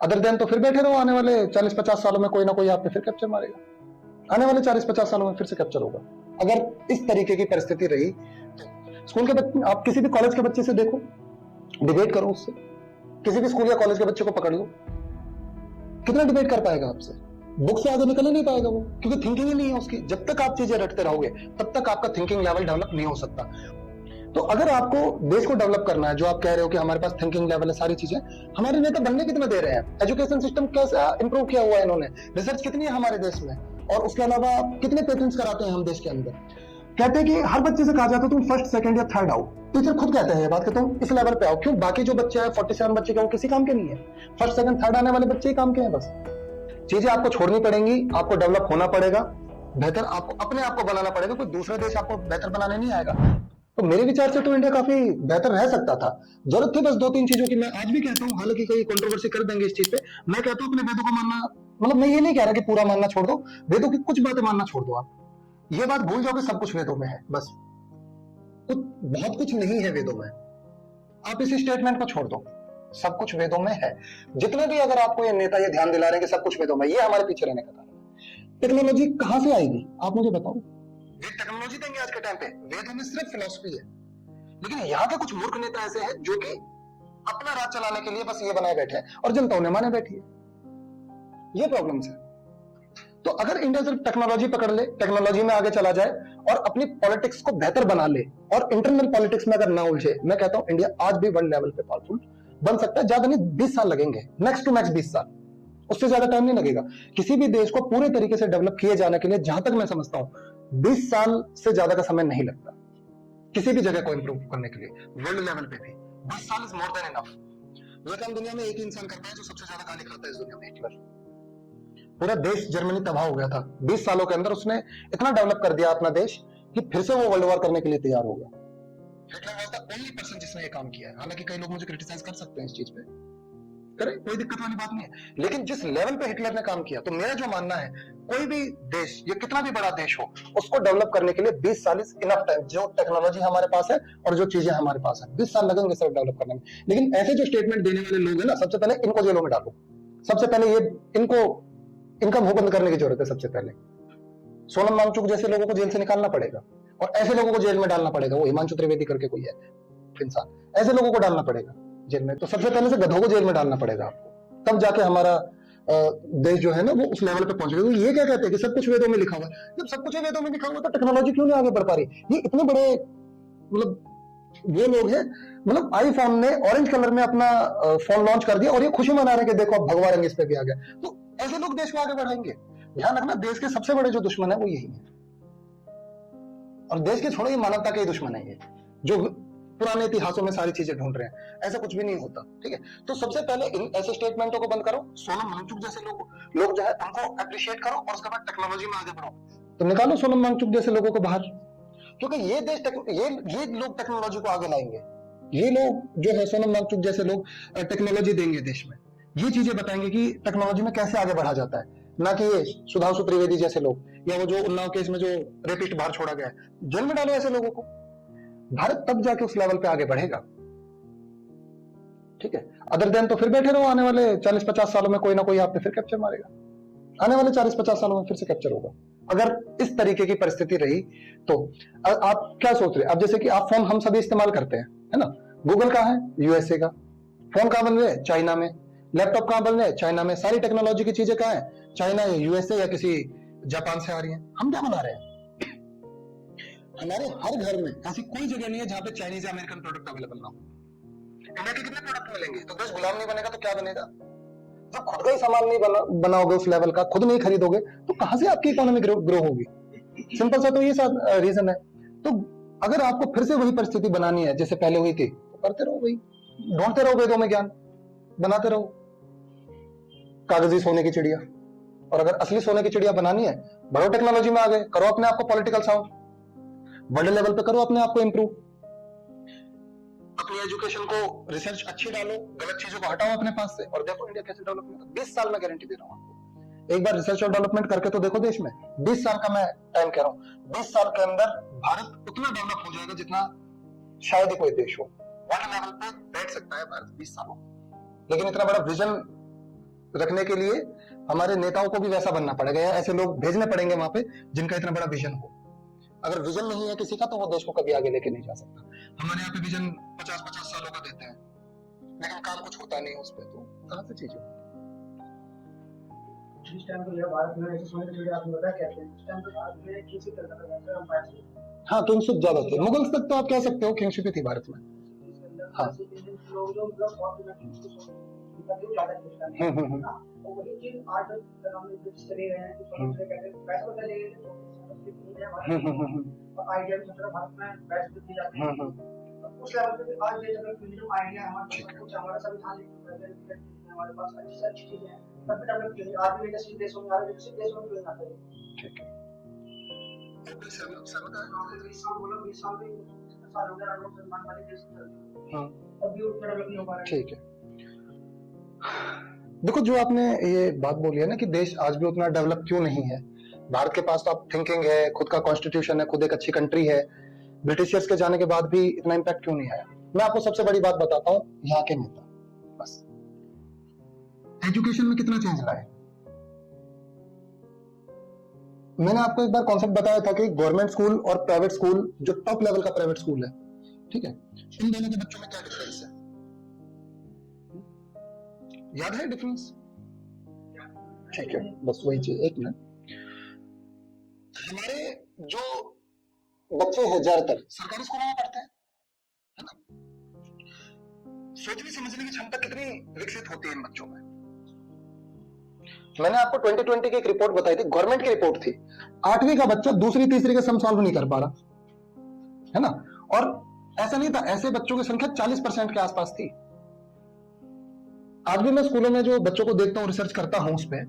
Other than तो फिर बैठे रहो, आने वाले 40-50 सालों में कोई ना कोई आप पे फिर कैप्चर मारेगा। आने वाले 40-50 सालों में फिर से कैप्चर होगा। अगर इस तरीके की परिस्थिति रही तो स्कूल के बच्चे, आप किसी भी कॉलेज के बच्चे से देखो, डिबेट करो उससे, किसी भी स्कूल या कॉलेज के बच्चे को पकड़ लो, कितना डिबेट कर पाएगा आपसे? बुक से आगे निकल ही नहीं पाएगा वो, क्योंकि थिंकिंग ही नहीं है उसकी। जब तक आप चीजें रटते रहोगे तब तक आपका थिंकिंग लेवल डेवलप नहीं हो सकता। तो अगर आपको देश को डेवलप करना है, जो आप कह रहे हो कि हमारे पास थिंकिंग लेवल है, सारी चीजें, हमारे नेता बनने कितने दे रहे हैं? एजुकेशन सिस्टम कैसा इंप्रूव किया हुआ है इन्होंने, रिसर्च कितनी है हमारे देश में, और उसके अलावा कितने पेटेंट्स कराते हैं हम देश के अंदर। कहते हैं कि हर बच्चे से कहा जाता है तुम फर्स्ट, सेकंड या थर्ड आओ। टीचर खुद कहते हैं ये बात कि तुम इस लेवल पे आओ। क्यों? बाकी जो बच्चे हैं 47 बच्चे के, वो किसी काम के नहीं है। फर्स्ट, सेकंड, थर्ड आने वाले बच्चे ही काम के हैं बस। चीजें आपको छोड़नी पड़ेंगी, आपको डेवलप होना पड़ेगा, बेहतर आपको अपने आप को बनाना पड़ेगा। कोई दूसरा देश आपको बेहतर बनाने नहीं आएगा। तो मेरे विचार से तो इंडिया काफी बेहतर रह सकता था। जरूरत थी बस 2-3 चीजों की। मैं आज भी कहता हूँ, हालांकि कई कंट्रोवर्सी कर देंगे इस चीज पे, मैं कहता हूँ अपने वेदों को मानना, मतलब मैं ये नहीं कह रहा कि पूरा मानना छोड़ दो, वेदों की कुछ बातें मानना छोड़ दो। आप ये बात भूल जाओ कि सब कुछ वेदों में है, बस कुछ, बहुत कुछ नहीं है वेदों में। आप इस स्टेटमेंट को छोड़ दो, सब कुछ वेदों में है। जितने भी अगर आपको ये नेता ये ध्यान दिला रहे हैं कि सब कुछ वेदों में, ये हमारे पीछे रहने का कारण है। टेक्नोलॉजी कहां से आएगी आप मुझे बताओ? वे टेक्नोलॉजी देंगे आज के टाइम पे, वेदों में सिर्फ फिलॉसफी है। लेकिन यहाँ के कुछ मूर्ख नेता ऐसे हैं जो कि अपना राज चलाने के लिए बस ये बनाए बैठे हैं और जनता उन्हें माने बैठी है। ये प्रॉब्लम्स है। तो अगर इंडिया सिर्फ टेक्नोलॉजी पकड़ ले, टेक्नोलॉजी में आगे चला जाए और अपनी पॉलिटिक्स को बेहतर बना ले और इंटरनल पॉलिटिक्स में अगर ना उलझे, मैं कहता हूं इंडिया आज भी वर्ल्ड लेवल पे पावरफुल बन सकता है। ज्यादा नहीं, 20 साल लगेंगे, मैक्स टू मैक्स 20 साल, उससे ज्यादा टाइम नहीं लगेगा। किसी भी देश को पूरे तरीके से डेवलप किए जाने के लिए, जहां तक मैं समझता हूं, 20 साल से ज्यादा का समय नहीं लगता किसी भी जगह को इंप्रूव करने के लिए। वर्ल्ड लेवल पे भी 20 साल इज मोर देन इनफ। ये काम दुनिया में एक ही इंसान करता है जो सबसे ज्यादा गाली खाता है इस दुनिया में, हिटलर। पूरा देश जर्मनी तबाह हो गया था, 20 सालों के अंदर उसने इतना डेवलप कर दिया अपना देश कि फिर से वो वर्ल्ड वॉर करने के लिए तैयार हो गया। Hitler was the only person जिसने ये काम किया है। हालांकि कई लोग मुझे क्रिटिसाइज कर सकते हैं इस चीज पे, करें, कोई दिक्कत वाली बात नहीं है। लेकिन जिस लेवल पे हिटलर ने काम किया, तो मेरा जो मानना है, कोई भी देश, ये कितना भी बड़ा देश हो, उसको डेवलप करने के लिए 20 साल इज इनफ टाइम। जो टेक्नोलॉजी हमारे पास है और जो चीजें हमारे पास है, 20 साल लगेंगे सिर्फ डेवलप करने में। लेकिन ऐसे जो स्टेटमेंट देने वाले लोग हैं ना, सबसे पहले इनको जेलों में डालो। सबसे पहले ये इनका मुंह बंद करने की जरूरत है। सबसे पहले सोनम वांगचुक जैसे लोगों को जेल से निकालना पड़ेगा और ऐसे लोगों को जेल में डालना पड़ेगा। वो हिमांशु त्रिवेदी करके कोई है इंसान, ऐसे लोगों को डालना पड़ेगा जेल में। तो सबसे पहले से गधों को जेल में डालना पड़ेगा आपको, तब जाके हमारा देश जो है ना वो उस लेवल पे पहुंचेगा। तो ये क्या कहते हैं कि सब कुछ वेदों में लिखा हुआ है? जब सब कुछ वेदों में लिखा हुआ तो टेक्नोलॉजी क्यों नहीं आगे बढ़ पा रही? ये इतने बड़े, मतलब वो लोग हैं, मतलब आईफोन ने ऑरेंज कलर में अपना फोन लॉन्च कर दिया और ये खुशी मना रहे हैं कि देखो अब भगवा रंग इस पे भी आ गया। तो ऐसे लोग देश को आगे बढ़ाएंगे? ध्यान रखना, देश के सबसे बड़े जो दुश्मन है वो यही है। और देश के छोड़ो, ये मानवता के ही दुश्मन है, ये जो पुराने इतिहासों में सारी चीजें ढूंढ रहे हैं। ऐसा कुछ भी नहीं होता, ठीक है? तो सबसे पहले इन ऐसे स्टेटमेंटों को बंद करो। सोनम वांगचुक जैसे लोग जो है उनको अप्रिशिएट करो और उसके बाद टेक्नोलॉजी में आगे बढ़ो। तो निकालो सोनम वांगचुक जैसे लोगों को बाहर, क्योंकि ये देश ये लोग टेक्नोलॉजी को आगे लाएंगे। ये लोग जो है सोनम वांगचुक जैसे लोग टेक्नोलॉजी देंगे देश में, ये चीजें बताएंगे कि टेक्नोलॉजी में कैसे आगे बढ़ा जाता है। ना कि ये सुधांशु त्रिवेदी जैसे लोग, या वो जो उन्नाव केस में जो रेपिस्ट बाहर छोड़ा गया है, जेल में डालो ऐसे लोगों को। भारत तब जाके उस लेवल पे आगे बढ़ेगा, ठीक है? अदर देन तो फिर बैठे रहो, आने वाले 40-50 सालों में कोई ना कोई आप पे फिर कैप्चर मारेगा। आने वाले 40-50 सालों में फिर से कैप्चर होगा। अगर इस तरीके की परिस्थिति रही तो आप क्या सोच रहे हैं? अब जैसे कि आप फोन हम सभी इस्तेमाल करते हैं, है ना? गूगल कहाँ है? यूएसए का। फोन कहाँ बन रहे हैं? चाइना में। लैपटॉप कहाँ बन रहे हैं? चाइना में। सारी टेक्नोलॉजी की चीजें कहाँ है? चाइना या यूएसए या किसी जापान से आ रही है। हम क्या बना रहे हैं? हमारे हर घर में ऐसी कोई जगह नहीं है जहां पे चाइनीज या अमेरिकन प्रोडक्ट अवेलेबल ना हो। इंडिया के कितने प्रोडक्ट मिलेंगे? तो देश गुलाम नहीं बनेगा तो क्या बनेगा? जब खुद का ही सामान नहीं बनाओगे उस लेवल का, खुद नहीं खरीदोगे, तो कहां से आपकी इकोनॉमी ग्रो होगी? सिंपल सा तो ये रीजन है। तो अगर आपको फिर से वही परिस्थिति बनानी है जैसे पहले हुई थी, तो करते रहो वही, ढूंढते रहो वेदों में ज्ञान, बनाते रहो कागजी सोने की चिड़िया। और अगर असली सोने की चिड़िया बनानी है, बढ़ो टेक्नोलॉजी में आगे, करो अपने आप को पॉलिटिकल साउंड, वर्ल्ड लेवल पे करो अपने आप को इंप्रूव, अपनी एजुकेशन को रिसर्च अच्छी डालो, गलत चीजों को हटाओ अपने पास से, और देखो इंडिया कैसे डेवलप होगा। 20 साल में गारंटी दे रहा हूं आपको। एक बार रिसर्च और डेवलपमेंट करके तो देखो देश में, 20 साल का मैं टाइम कह रहा हूं। 20 साल के अंदर भारत उतना डेवलप हो जाएगा जितना शायद ही कोई देश हो। वर्ल्ड लेवल पे बैठ सकता है भारत 20 सालों, लेकिन इतना बड़ा विजन रखने के लिए हमारे नेताओं को भी वैसा बनना पड़ेगा, या ऐसे लोग भेजने पड़ेंगे वहां पे जिनका इतना बड़ा विजन हो। अगर विजन नहीं है किसी का तो वो देश को कभी आगे लेके नहीं जा सकता। हमारे यहाँ पे विजन 50-50 सालों का देते हैं, लेकिन काम कुछ होता नहीं उस पर, तो कहां से चीज हो। जिस टाइम पे भारत में ऐसे सोने के आपने बताया क्या थे, उस टाइम पे भारत में किसी तरह का अंपायर थे। हाँ, किंगशिप ज्यादा थी, मुगल्स तक तो आप कह सकते हो किंगशिप थी भारत में। हाँ। लोग जो मतलब बहुत वही चीज आज हम चले गए हैं, पैसा चले गए और आइडिया भी सोच रहा भारत में पैसे दी जाती है उस लेवल पे। आज ये जब आइडिया हमारे पास कुछ हमारा संविधान हमारे पास अच्छी चीजें हैं, सब डेवलप की आज भी विकसित देशों में, विकसित देशों में आता है। ठीक है, ठीक है। देखो, जो आपने ये बात बोली है ना कि देश आज भी उतना डेवलप क्यों नहीं है, भारत के पास तो आप थिंकिंग है, खुद का कॉन्स्टिट्यूशन है, खुद एक अच्छी कंट्री है, ब्रिटिशर्स के जाने के बाद भी इतना इम्पैक्ट क्यों नहीं आया। मैं आपको सबसे बड़ी बात बताता हूँ, यहाँ के नेता बस एजुकेशन में कितना चेंज लाए। मैंने आपको एक बार कॉन्सेप्ट बताया था कि गवर्नमेंट स्कूल और प्राइवेट स्कूल, जो टॉप लेवल का प्राइवेट स्कूल है, ठीक है, इन दोनों के बच्चों में क्या डिफरेंस है, याद है डिफरेंस? ठीक है, बस वही चीज। एक मिनट, हमारे जो बच्चे हैं ज्यादातर सरकारी स्कूलों में पढ़ते हैं, है ना? सोचने समझने की क्षमता कितनी विकसित होती है इन बच्चों में। मैंने आपको 2020 की एक रिपोर्ट बताई थी, गवर्नमेंट की रिपोर्ट थी, 8वीं का बच्चा दूसरी तीसरी का सम सॉल्व नहीं कर पा रहा, है ना? और ऐसा नहीं था, ऐसे बच्चों की संख्या 40% के आसपास थी। आज भी मैं स्कूलों में जो बच्चों को देखता हूँ, रिसर्च करता हूं उस पर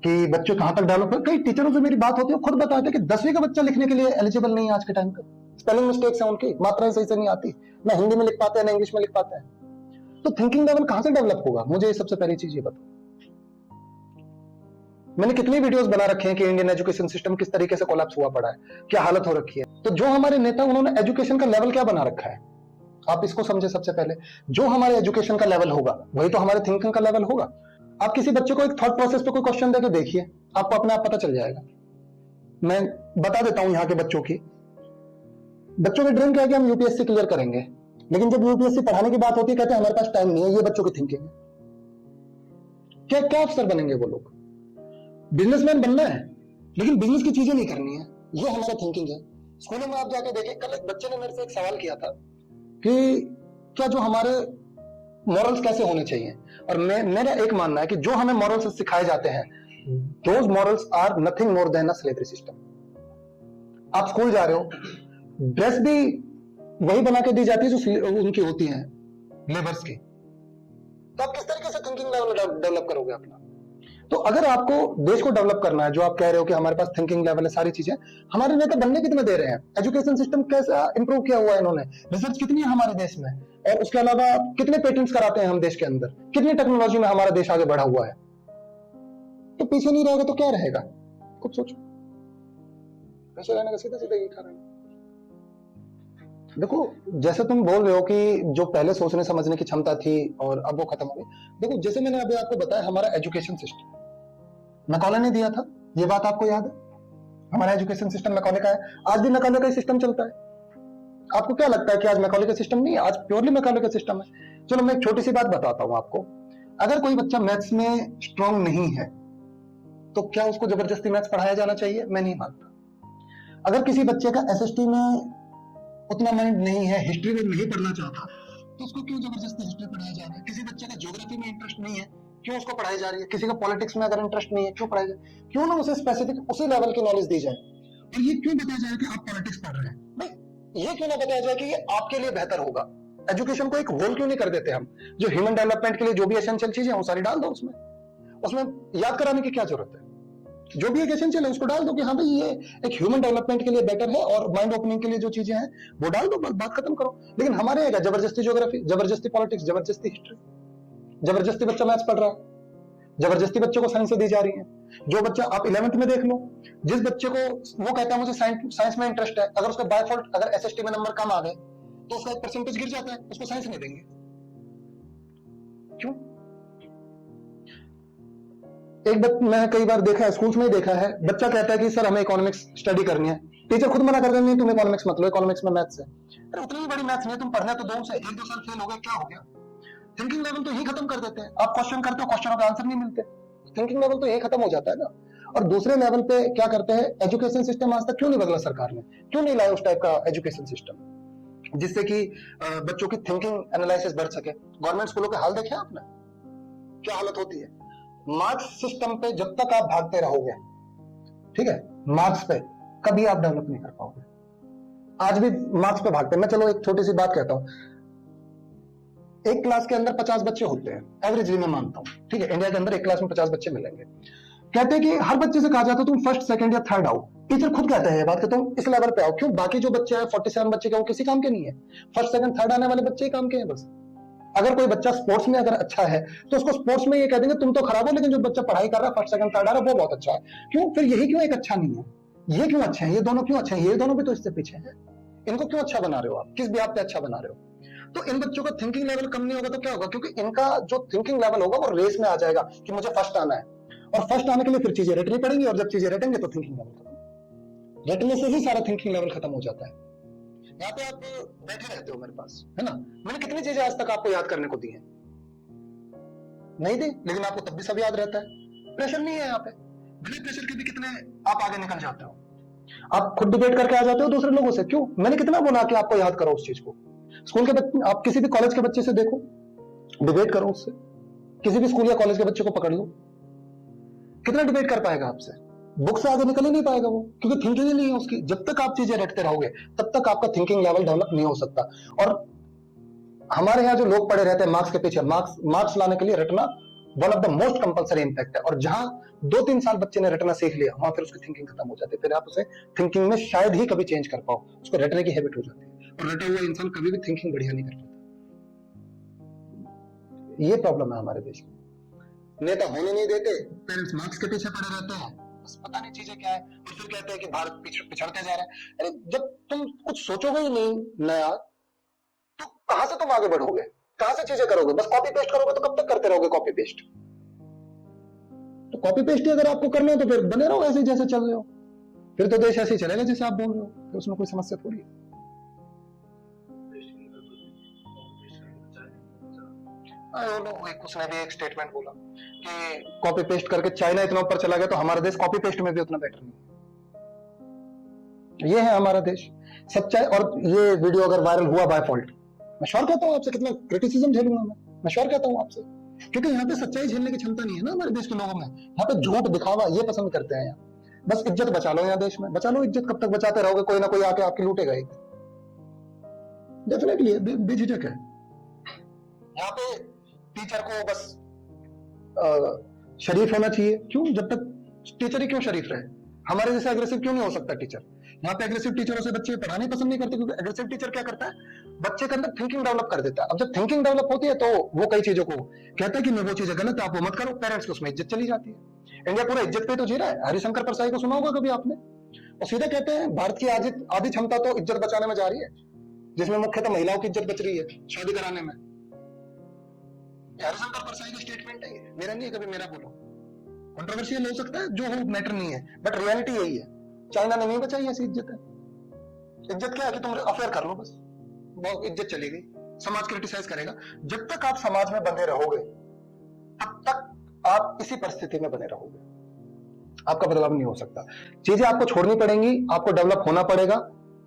कि बच्चे कहां तक डेवलप है। कई टीचरों से मेरी बात होती है, खुद बताते हैं कि 10वीं का बच्चा लिखने के लिए एलिजिबल नहीं है आज के टाइम पे। स्पेलिंग मिस्टेक्स हैं उनकी, मात्राएं सही से नहीं आती, ना हिंदी में लिख पाते हैं ना इंग्लिश में लिख पाते हैं। तो थिंकिंग लेवल कहां से डेवलप होगा, मुझे सबसे पहली चीज ये बताओ। मैंने कितनी वीडियोस बना रखे हैं कि इंडियन एजुकेशन सिस्टम किस तरीके से कोलैप्स हुआ पड़ा है, क्या हालत हो रखी है। तो जो हमारे नेता, उन्होंने एजुकेशन का लेवल क्या बना रखा है, आप इसको समझे। सबसे पहले जो हमारे एजुकेशन का लेवल होगा वही तो हमारे थिंकिंग का लेवल होगा। आप किसी बच्चे को एक थॉट प्रोसेस पे कोई क्वेश्चन देके देखिए, आपको अपने आप पता चल जाएगा। मैं बता देता हूं यहाँ के बच्चों की ड्रीम क्या है कि हम यूपीएससी क्लियर करेंगे, लेकिन जब यूपीएससी पढ़ाने की बात होती है कहते हैं हमारे पास टाइम नहीं है। ये बच्चों की थिंकिंग है। क्या क्या अफसर बनेंगे वो लोग, बिजनेसमैन बनना है लेकिन बिजनेस की चीजें नहीं करनी है, ये हमारा थिंकिंग है। स्कूलों में आप जाके देखें, कल एक बच्चे ने मेरे से एक सवाल किया था कि क्या जो हमारे मॉरल्स कैसे होने चाहिए, और मेरा एक मानना है कि जो हमें मॉरल्स सिखाए जाते हैं, those morals are nothing more than a slavery system. आप स्कूल जा रहे हो, ड्रेस भी वही बना के दी जाती है जो उनकी होती है लेबर्स की, तो आप किस तरीके से थिंकिंग लेवल डेवलप करोगे अपना। तो अगर आपको देश को डेवलप करना है, जो आप कह रहे हो कि हमारे पास थिंकिंग लेवल है, सारी चीजें, हमारे नेता बनने कितने दे रहे हैं, एजुकेशन सिस्टम कैसा इंप्रूव किया हुआ है इन्होंने, रिसर्च कितनी है हमारे देश में, और उसके अलावा कितने पेटेंट्स कराते हैं हम देश के अंदर, कितनी टेक्नोलॉजी में हमारा देश आगे बढ़ा हुआ है। तो पीछे नहीं रहेगा तो क्या रहेगा, कुछ सोचो। पीछे रहने का सीधा सीधा यही कारण है। देखो, जैसे तुम बोल रहे हो कि जो पहले सोचने समझने की क्षमता थी और अब वो खत्म हो गई। देखो, जैसे मैंने अभी आपको बताया, हमारा एजुकेशन सिस्टम मैकॉले ने दिया था, ये बात आपको याद है। हमारा एजुकेशन सिस्टम मैकॉले का है, आज भी मैकॉले का ही सिस्टम चलता है। आपको क्या लगता है कि आज मैकॉले का सिस्टम नहीं है? आज प्योरली मैकॉले का सिस्टम है। चलो मैं एक छोटी सी बात बताता हूं आपको। अगर कोई बच्चा मैथ्स में स्ट्रांग नहीं है तो क्या उसको जबरदस्ती मैथ्स पढ़ाया जाना चाहिए? मैं नहीं मानता। अगर किसी बच्चे का एसएसटी में उतना माइंड नहीं है, हिस्ट्री में नहीं पढ़ना चाहता, तो उसको क्यों जबरदस्ती हिस्ट्री पढ़ाया जा रहा है? किसी बच्चे का ज्योग्राफी में इंटरेस्ट नहीं है, क्यों उसको पढ़ाई जा रही है? किसी का पॉलिटिक्स में अगर इंटरेस्ट नहीं है, क्यों पढ़ाई जाए? क्यों ना उसे स्पेसिफिक उसी लेवल की नॉलेज दी जाए। और ये क्यों बताया जाए कि आप पॉलिटिक्स पढ़ रहे हैं? नहीं, ये क्यों ना बताया जाए कि ये आपके लिए बेहतर होगा। एजुकेशन को एक होल क्यों नहीं कर देते हम? जो ह्यूमन डेवलपमेंट के लिए जो भी एसेंशियल चीजें हैं वो सारी डाल दो उसमें याद कराने की क्या जरूरत है? जो भी एक एसेंशियल है उसको डाल दो कि हाँ भाई ये एक ह्यूमन डेवलपमेंट के लिए बेटर है, और माइंड ओपनिंग के लिए जो चीजें हैं वो डाल दो, बात खत्म करो। लेकिन हमारे यहाँ जबरदस्ती ज्योग्राफी, जबरदस्ती पॉलिटिक्स, जबरदस्ती हिस्ट्री, जबरदस्ती बच्चा मैथ्स पढ़ रहा है, जबरदस्ती बच्चे को साइंस दी जा रही है। जो बच्चा आप 11th में देख लो, जिस बच्चे को वो कहता है मुझे साइंस में इंटरेस्ट है, अगर उसका बाय डिफॉल्ट अगर एसएसटी में नंबर कम आ गए तो उसका एक परसेंटेज गिर जाता है, उसको साइंस नहीं देंगे। क्यों? मैंने कई बार देखा है, स्कूल्स में ही देखा है, बच्चा कहता है कि सर हमें इकोनॉमिक्स स्टडी करनी है, टीचर खुद मना कर देंगे नहीं तुम इकोनॉमिक्स मत लो, इकोनॉमिक्स में मैथ्स है। अरे उतनी भी बड़ी मैथ्स नहीं, तुम पढ़ने तो दो से, 1-2 साल फेल हो गए, क्या हो गया? थिंकिंग लेवल तो यही खत्म कर देते हैं। आप क्वेश्चन करते हो, क्वेश्चनों का आंसर नहीं मिलते, थिंकिंग लेवल तो यही खत्म हो जाता है ना। और दूसरे लेवल पे क्या करते हैं, एजुकेशन सिस्टम आज तक क्यों नहीं बदला सरकार ने, क्यों नहीं लाया उस टाइप का एजुकेशन सिस्टम जिससे कि बच्चों की थिंकिंग एनालिसिस बढ़ सके। गवर्नमेंट स्कूलों के हाल देखे आपने, क्या हालत होती है। मार्क्स सिस्टम पे जब तक आप भागते रहोगे, ठीक है, मार्क्स पे कभी आप डेवलप नहीं कर पाओगे। आज भी मार्क्स पे भागते हैं। मैं चलो एक छोटी सी बात कहता हूं, एक क्लास के अंदर 50 बच्चे होते हैं एवरेजली, मैं मानता हूं, ठीक है, इंडिया के अंदर एक क्लास में 50 बच्चे मिलेंगे। कहते हैं कि हर बच्चे से कहा जाता है तुम फर्स्ट, सेकंड या थर्ड आओ। टीचर खुद कहते हैं ये बात कि तुम इस लेवल पे आओ। क्यों? बाकी जो बच्चे हैं 47 बच्चे के, वो किसी काम के नहीं है। फर्स्ट, सेकंड, थर्ड आने वाले बच्चे ही काम के हैं बस। अगर कोई बच्चा स्पोर्ट्स में अगर अच्छा है तो उसको स्पोर्ट्स में ये कह देंगे तुम तो खराब हो, लेकिन जो बच्चा पढ़ाई कर रहा है फर्स्ट, सेकंड, थर्ड आ रहा है वो बहुत अच्छा है। क्यों? फिर यही क्यों एक अच्छा नहीं है, ये क्यों अच्छे हैं, ये दोनों क्यों अच्छे हैं, ये दोनों भी तो इससे पीछे हैं, इनको क्यों अच्छा बना रहे हो आप, किस भी आप पे अच्छा बना रहे हो? तो इन बच्चों का थिंकिंग लेवल कम नहीं होगा तो क्या होगा, क्योंकि इनका जो थिंकिंग लेवल होगा वो रेस में आ जाएगा कि मुझे फर्स्ट आना है, और फर्स्ट आने के लिए फिर चीजें रटनी पड़ेंगी, और जब चीजें रटेंगे तो थिंकिंग लेवल खत्म, रटने से ही सारा थिंकिंग लेवल खत्म हो जाता है। यहाँ पे आप बैठे रहते हो मेरे पास, है ना, मैंने कितनी चीजें आज तक आपको याद करने को दी है, नहीं दी, लेकिन आपको तब भी सब याद रहता है। प्रेशर नहीं है यहाँ पे, बिना प्रेशर के भी कितने आप आगे निकल जाते हो। आप खुद डिबेट करके आ जाते हो दूसरे लोगों से, क्यों? मैंने कितना बोला कि आपको याद करो उस चीज को। स्कूल के बच्चे, आप किसी भी कॉलेज के बच्चे से देखो, डिबेट करो उससे, किसी भी स्कूल या कॉलेज के बच्चे को पकड़ लो, कितना डिबेट कर पाएगा आपसे? बुक से आगे निकल ही नहीं पाएगा वो, क्योंकि थिंकिंग ही नहीं है उसकी। जब तक आप चीजें रटते रहोगे तब तक आपका थिंकिंग लेवल डेवलप नहीं हो सकता। और हमारे यहाँ जो लोग पड़े रहते हैं मार्क्स के पीछे, मार्क्स लाने के लिए रटना one of the most compulsory impact है। और जहां 2-3 साल बच्चे ने रटना सीख लिया, वहां फिर उसकी थिंकिंग खत्म हो जाती है, फिर आप उसे थिंकिंग में शायद ही कभी चेंज कर पाओ, उसको रटने की हैबिट हो जाती है, और रटा हुआ इंसान कभी भी थिंकिंग बढ़िया नहीं कर पाता। ये प्रॉब्लम है हमारे देश में, नेता होने नहीं देते, पेरेंट्स मार्क्स के पीछे पड़े रहते हैं, बस पता नहीं चीजें क्या है, और फिर कहते हैं कि भारत पिछड़ते जा रहा है। अरे जब तुम कुछ सोचोगे ही नहीं नया, तो कहां से तुम आगे बढ़ोगे, कहां से चीजें करोगे? बस कॉपी पेस्ट करोगे तो कब तक करते रहोगे कॉपी पेस्ट? तो कॉपी पेस्ट ही अगर आपको करना है तो फिर बने रहो ऐसे जैसे चल रहे हो, फिर तो देश ऐसे ही चलेगा जैसे आप बोल रहे हो, फिर उसमें कोई समस्या थोड़ी है। उसने भी एक स्टेटमेंट बोला कि कॉपी पेस्ट करके चाइना इतना ऊपर चला गया तो हमारा देश कॉपी पेस्ट में भी उतना बेटर नहीं। ये है हमारा देश, सच्चाई। और ये वीडियो अगर वायरल हुआ बाय फॉल्ट, मैं श्योर कहता हूं आपसे, कितना क्रिटिसिज्म झेलूंगा मैं श्योर कहता हूं आपसे, क्योंकि यहाँ पे सच्चाई झेलने की क्षमता नहीं है ना हमारे देश के लोगों में। यहाँ पे झूठ दिखावा ये पसंद करते हैं। यहाँ बस इज्जत बचा लो, यहाँ देश में बचा लो इज्जत। कब तक बचाते रहोगे? कोई ना कोई आके आपकी लूटेगा ही, डेफिनेटली बेझिझक है। यहाँ पे टीचर को बस शरीफ होना चाहिए। क्यों? जब तक टीचर ही क्यों शरीफ रहे? हमारे जैसे एग्रेसिव क्यों नहीं हो सकता टीचर? यहाँ पे एग्रेसिव टीचरों से बच्चे पढ़ाने पसंद नहीं करते, क्योंकि एग्रेसिव टीचर क्या करता है, बच्चे के अंदर थिंकिंग डेवलप कर देता है। अब जब थिंकिंग डेवलप होती है तो वो कई चीजों को कहता है कि नहीं वो चीजें गलत है, आप वो मत करो, पेरेंट्स को उसमें इज्जत चली जाती है। इंडिया पूरा इज्जत पे तो जी रहा है। हरिशंकर परसाई को सुना होगा कभी आपने? और सीधे कहते हैं भारत की आधी क्षमता तो इज्जत बचाने में जा रही है, जिसमें मुख्यतः महिलाओं की इज्जत बच रही है शादी कराने में। हरिशंकर परसाई का स्टेटमेंट है, मेरा नहीं है, कभी मेरा बोलो। कंट्रोवर्शियल हो सकता है, जो हो मैटर नहीं है, बट रियलिटी यही है। चाइना ने नहीं बचाई ऐसी इज्जत है। इज्जत क्या है कि तुम अफेयर कर लो, बस बहुत इज्जत चली गई, समाज क्रिटिसाइज करेगा। जब तक आप समाज में बंधे रहोगे तब तक आप इसी परिस्थिति में बने रहोगे, आपका बदलाव नहीं हो सकता। चीजें आपको छोड़नी पड़ेंगी, आपको डेवलप होना पड़ेगा,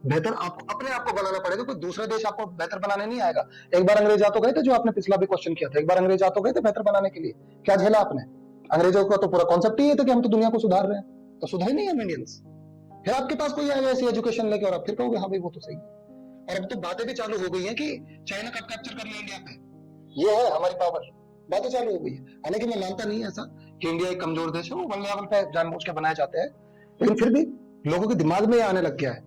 बेहतर आपको अपने आप को बनाना पड़ेगा। कोई दूसरा देश आपको बेहतर बनाने नहीं आएगा। एक बार अंग्रेज आ तो गए थे, जो आपने पिछला भी क्वेश्चन किया था, एक बार अंग्रेज आ तो गए थे बेहतर बनाने के लिए। क्या झेला आपने? अंग्रेजों का तो पूरा कॉन्सेप्ट ही था कि हम तो दुनिया को सुधार रहे हैं, तो सुधार नहीं हम इंडियंस। फिर आपके पास कोई आएगा ऐसी एजुकेशन लेके और आप फिर कहोगे हाँ भाई वो तो सही। और अब तो बातें भी चालू हो गई हैं कि चाइना कब कैप्चर कर लिया इंडिया पे, ये है हमारी पावर, बातें चालू हो गई है। हालांकि मैं मानता नहीं है ऐसा कि इंडिया एक कमजोर देश है, वो वर्ल्ड लेवल पे जानबूझ के बनाए जाते हैं, लेकिन फिर भी लोगों के दिमाग में आने लग गया है।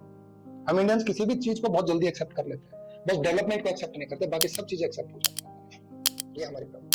हम इंडियंस किसी भी चीज को बहुत जल्दी एक्सेप्ट कर लेते हैं, बस डेवलपमेंट को एक्सेप्ट नहीं करते, बाकी सब चीजें एक्सेप्ट हो जाती है। ये हमारी प्रॉब्लम।